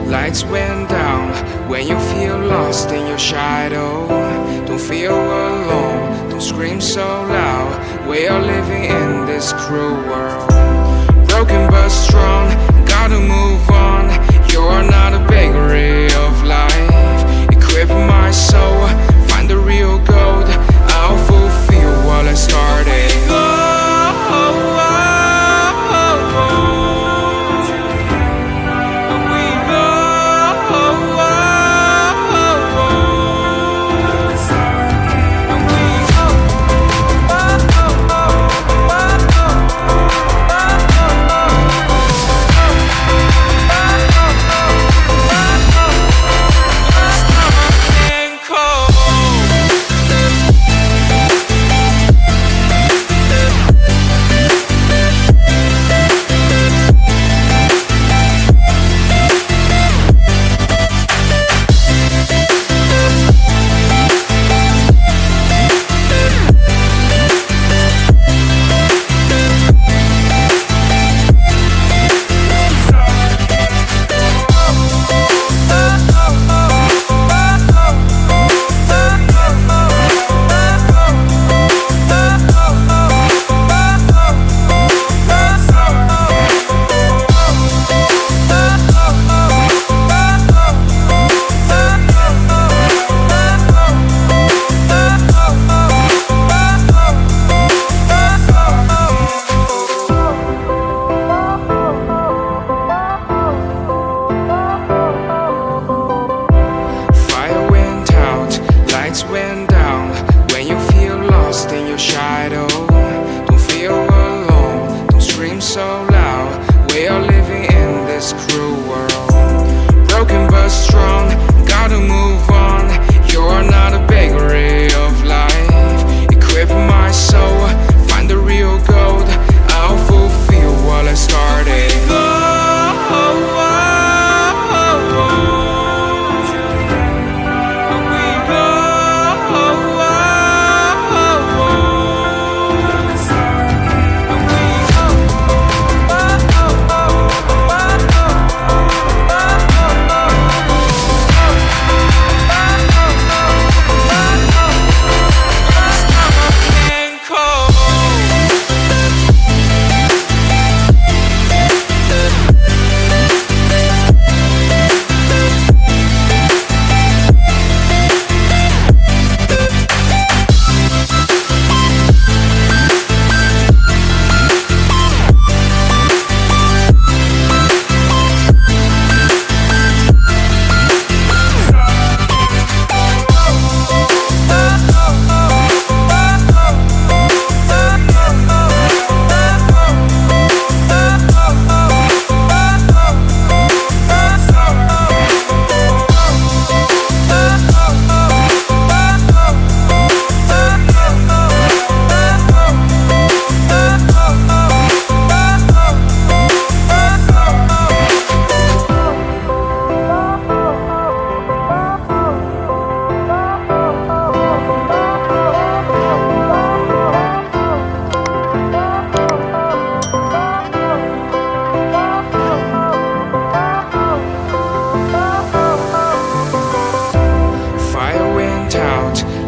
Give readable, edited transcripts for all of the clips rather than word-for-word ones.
lights went down. When you feel lost in your shadow, don't feel alone, don't scream so loud. We are living in this cruel world, broken but strong, gotta move on. You're not a bakery of life, equip my soul, find the real gold. I'll fulfill what I started. Went down. When you feel lost in your shadow, don't feel alone, don't scream so loud. We are living in this cruel world, broken but strong, gotta move on. You're not a bakery of life, equip my soul, find the real gold. I'll fulfill what I started.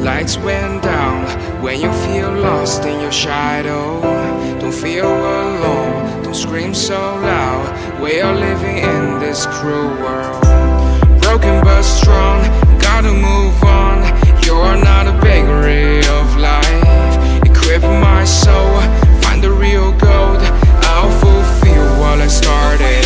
Lights went down. When you feel lost in your shadow, don't feel alone, don't scream so loud. We are living in this cruel world, broken but strong, gotta move on. You're not a bakery of life, equip my soul, find the real gold. I'll fulfill what I started.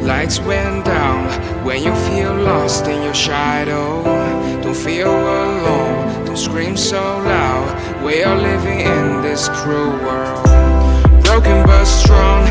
lights went down. When you feel lost in your shadow, don't feel alone, don't scream so loud. We are living in this cruel world, broken but strong,